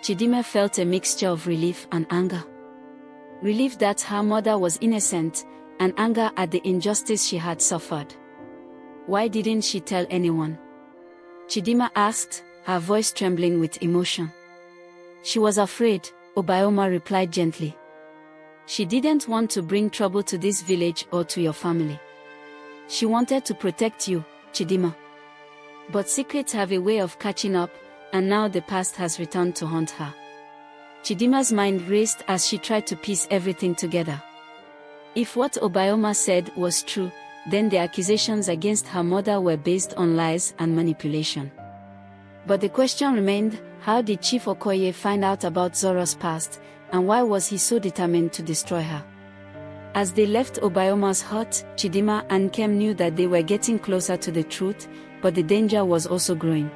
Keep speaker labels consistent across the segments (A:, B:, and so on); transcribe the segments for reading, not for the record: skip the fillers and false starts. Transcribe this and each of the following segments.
A: CHIDIMMA felt a mixture of relief and anger. Relief that her mother was innocent, and anger at the injustice she had suffered. Why didn't she tell anyone? CHIDIMMA asked, her voice trembling with emotion. She was afraid, Obioma replied gently. She didn't want to bring trouble to this village or to your family. She wanted to protect you, CHIDIMMA. But secrets have a way of catching up, and now the past has returned to haunt her. CHIDIMMA's mind raced as she tried to piece everything together. If what Obioma said was true, then the accusations against her mother were based on lies and manipulation. But the question remained, how did Chief Okoye find out about Zoro's past, and why was he so determined to destroy her? As they left Obioma's hut, CHIDIMMA and Nkem knew that they were getting closer to the truth, but the danger was also growing.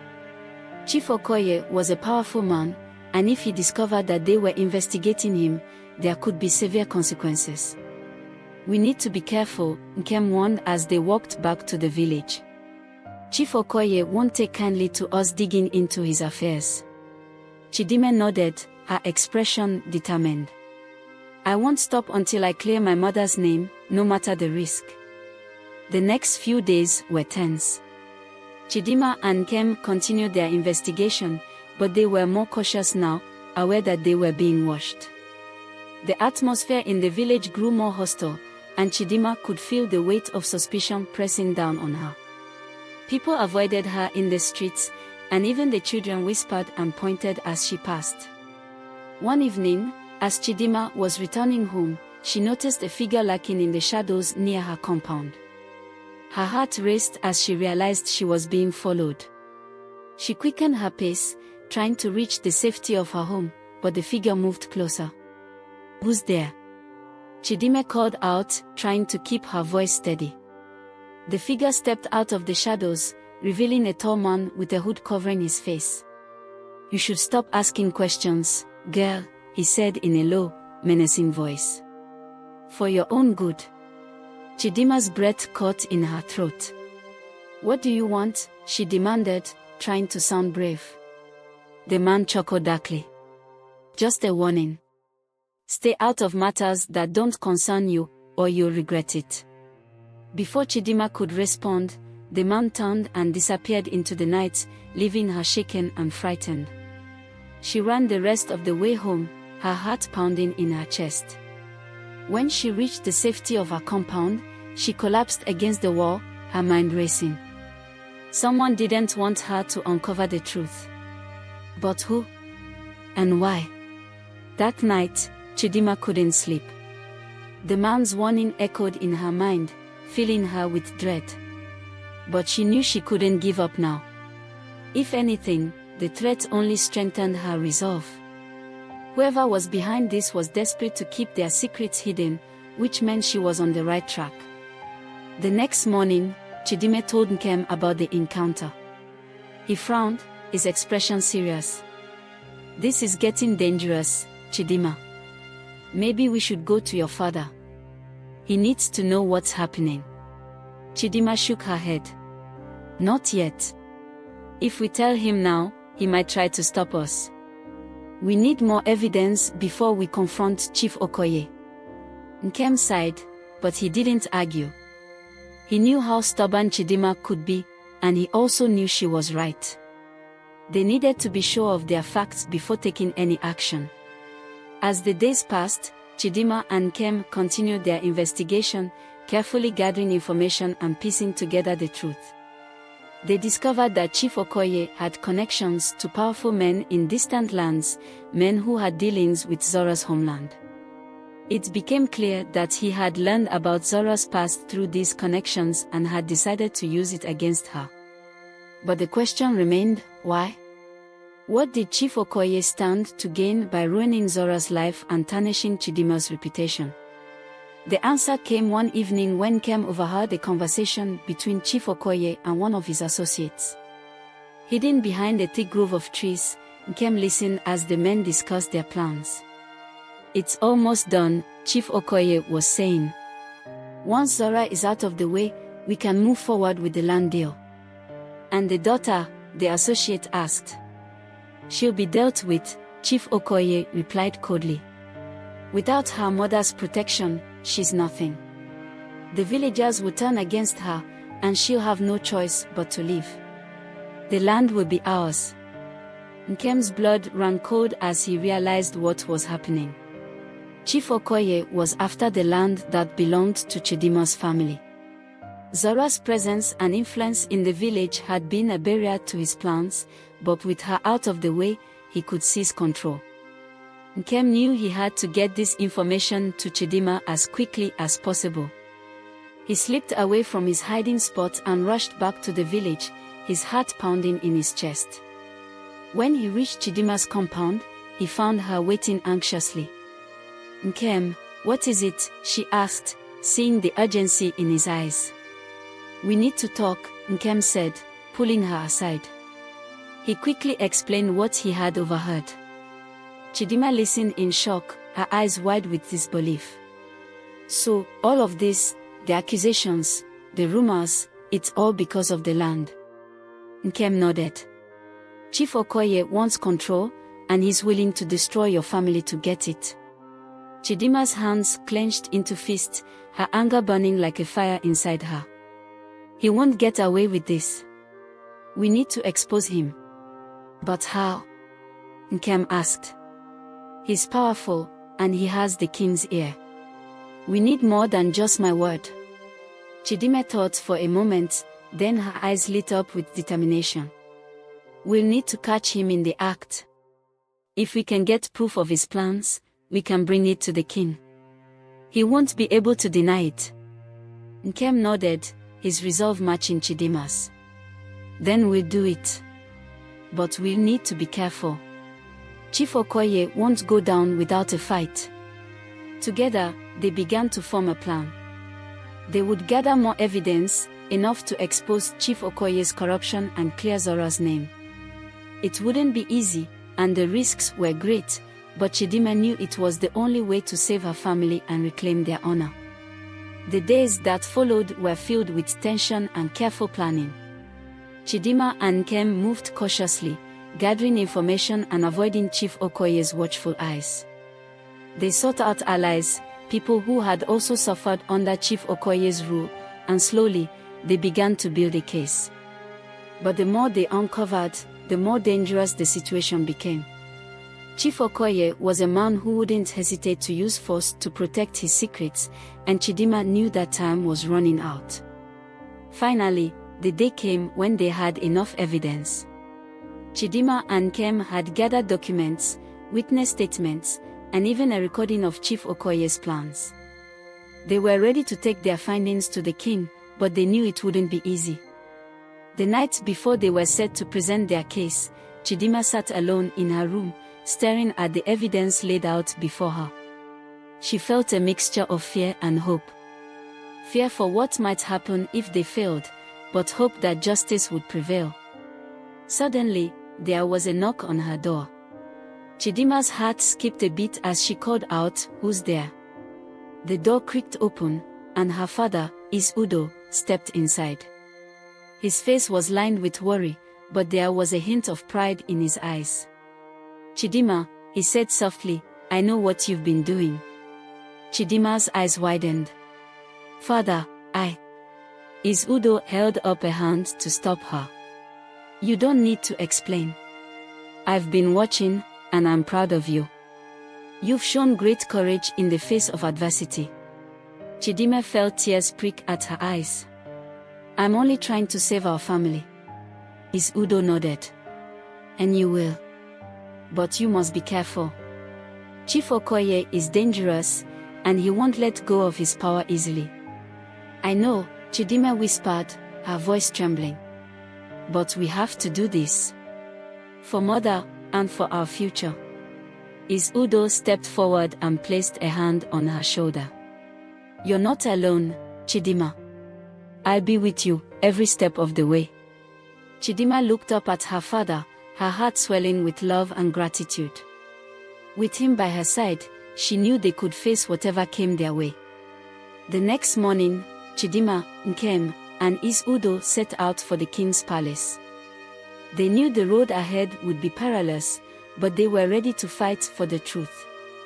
A: Chief Okoye was a powerful man, and if he discovered that they were investigating him, there could be severe consequences. We need to be careful, Nkem warned as they walked back to the village. Chief Okoye won't take kindly to us digging into his affairs. CHIDIMMA nodded, her expression determined. I won't stop until I clear my mother's name, no matter the risk. The next few days were tense. CHIDIMMA and Nkem continued their investigation, but they were more cautious now, aware that they were being watched. The atmosphere in the village grew more hostile, and CHIDIMMA could feel the weight of suspicion pressing down on her. People avoided her in the streets, and even the children whispered and pointed as she passed. One evening, as CHIDIMMA was returning home, she noticed a figure lurking in the shadows near her compound. Her heart raced as she realized she was being followed. She quickened her pace, trying to reach the safety of her home, but the figure moved closer. Who's there? CHIDIMMA called out, trying to keep her voice steady. The figure stepped out of the shadows, revealing a tall man with a hood covering his face. You should stop asking questions, girl, he said in a low, menacing voice. For your own good. CHIDIMMA's breath caught in her throat. What do you want? She demanded, trying to sound brave. The man chuckled darkly. Just a warning. Stay out of matters that don't concern you, or you'll regret it. Before CHIDIMMA could respond, the man turned and disappeared into the night, leaving her shaken and frightened. She ran the rest of the way home, her heart pounding in her chest. When she reached the safety of her compound, she collapsed against the wall, her mind racing. Someone didn't want her to uncover the truth. But who? And why? That night, CHIDIMMA couldn't sleep. The man's warning echoed in her mind, filling her with dread. But she knew she couldn't give up now. If anything, the threat only strengthened her resolve. Whoever was behind this was desperate to keep their secrets hidden, which meant she was on the right track. The next morning, CHIDIMMA told Nkem about the encounter. He frowned, his expression serious. This is getting dangerous, CHIDIMMA. Maybe we should go to your father. He needs to know what's happening. CHIDIMMA shook her head. Not yet. If we tell him now, he might try to stop us. We need more evidence before we confront Chief Okoye. Nkem sighed, but he didn't argue. He knew how stubborn CHIDIMMA could be, and he also knew she was right. They needed to be sure of their facts before taking any action. As the days passed, CHIDIMMA and Nkem continued their investigation, carefully gathering information and piecing together the truth. They discovered that Chief Okoye had connections to powerful men in distant lands, men who had dealings with Zoro's homeland. It became clear that he had learned about Zoro's past through these connections and had decided to use it against her. But the question remained, why? What did Chief Okoye stand to gain by ruining Zoro's life and tarnishing CHIDIMMA's reputation? The answer came one evening when Nkem overheard a conversation between Chief Okoye and one of his associates. Hidden behind a thick grove of trees, Nkem listened as the men discussed their plans. It's almost done, Chief Okoye was saying. Once Zora is out of the way, we can move forward with the land deal. And the daughter, the associate asked. She'll be dealt with, Chief Okoye replied coldly. Without her mother's protection, she's nothing. The villagers will turn against her, and she'll have no choice but to leave. The land will be ours. Nkem's blood ran cold as he realized what was happening. Chief Okoye was after the land that belonged to CHIDIMMA's family. Zora's presence and influence in the village had been a barrier to his plans, but with her out of the way, he could seize control. Nkem knew he had to get this information to CHIDIMMA as quickly as possible. He slipped away from his hiding spot and rushed back to the village, his heart pounding in his chest. When he reached CHIDIMMA's compound, he found her waiting anxiously. "Nkem, what is it?" she asked, seeing the urgency in his eyes. "We need to talk," Nkem said, pulling her aside. He quickly explained what he had overheard. CHIDIMMA listened in shock, her eyes wide with disbelief. "So, all of this, the accusations, the rumors, it's all because of the land?" Nkem nodded. "Chief Okoye wants control, and he's willing to destroy your family to get it." CHIDIMMA's hands clenched into fists, her anger burning like a fire inside her. "He won't get away with this. We need to expose him." "But how?" Nkem asked. "He's powerful, and he has the king's ear. We need more than just my word." CHIDIMMA thought for a moment, then her eyes lit up with determination. "We'll need to catch him in the act. If we can get proof of his plans, we can bring it to the king. He won't be able to deny it." Nkem nodded, his resolve matching CHIDIMMA's. "Then we'll do it. But we'll need to be careful. Chief Okoye won't go down without a fight." Together, they began to form a plan. They would gather more evidence, enough to expose Chief Okoye's corruption and clear Zora's name. It wouldn't be easy, and the risks were great, but CHIDIMMA knew it was the only way to save her family and reclaim their honor. The days that followed were filled with tension and careful planning. CHIDIMMA and Nkem moved cautiously, gathering information and avoiding Chief Okoye's watchful eyes. They sought out allies, people who had also suffered under Chief Okoye's rule, and slowly, they began to build a case. But the more they uncovered, the more dangerous the situation became. Chief Okoye was a man who wouldn't hesitate to use force to protect his secrets, and CHIDIMMA knew that time was running out. Finally, the day came when they had enough evidence. CHIDIMMA and Nkem had gathered documents, witness statements, and even a recording of Chief Okoye's plans. They were ready to take their findings to the king, but they knew it wouldn't be easy. The night before they were set to present their case, CHIDIMMA sat alone in her room, staring at the evidence laid out before her. She felt a mixture of fear and hope. Fear for what might happen if they failed, but hope that justice would prevail. Suddenly, there was a knock on her door. CHIDIMMA's heart skipped a beat as she called out, "Who's there?" The door creaked open, and her father, Udo, stepped inside. His face was lined with worry, but there was a hint of pride in his eyes. "CHIDIMMA," he said softly, "I know what you've been doing." CHIDIMMA's eyes widened. "Father, Udo held up a hand to stop her. "You don't need to explain. I've been watching, and I'm proud of you. You've shown great courage in the face of adversity." CHIDIMMA felt tears prick at her eyes. "I'm only trying to save our family." Udo nodded. "And you will. But you must be careful. Chief Okoye is dangerous, and he won't let go of his power easily." "I know," CHIDIMMA whispered, her voice trembling. "But we have to do this. For mother, and for our future." Udo stepped forward and placed a hand on her shoulder. "You're not alone, CHIDIMMA. I'll be with you, every step of the way." CHIDIMMA looked up at her father, her heart swelling with love and gratitude. With him by her side, she knew they could face whatever came their way. The next morning, CHIDIMMA, Nkem, and Udo set out for the king's palace. They knew the road ahead would be perilous, but they were ready to fight for the truth.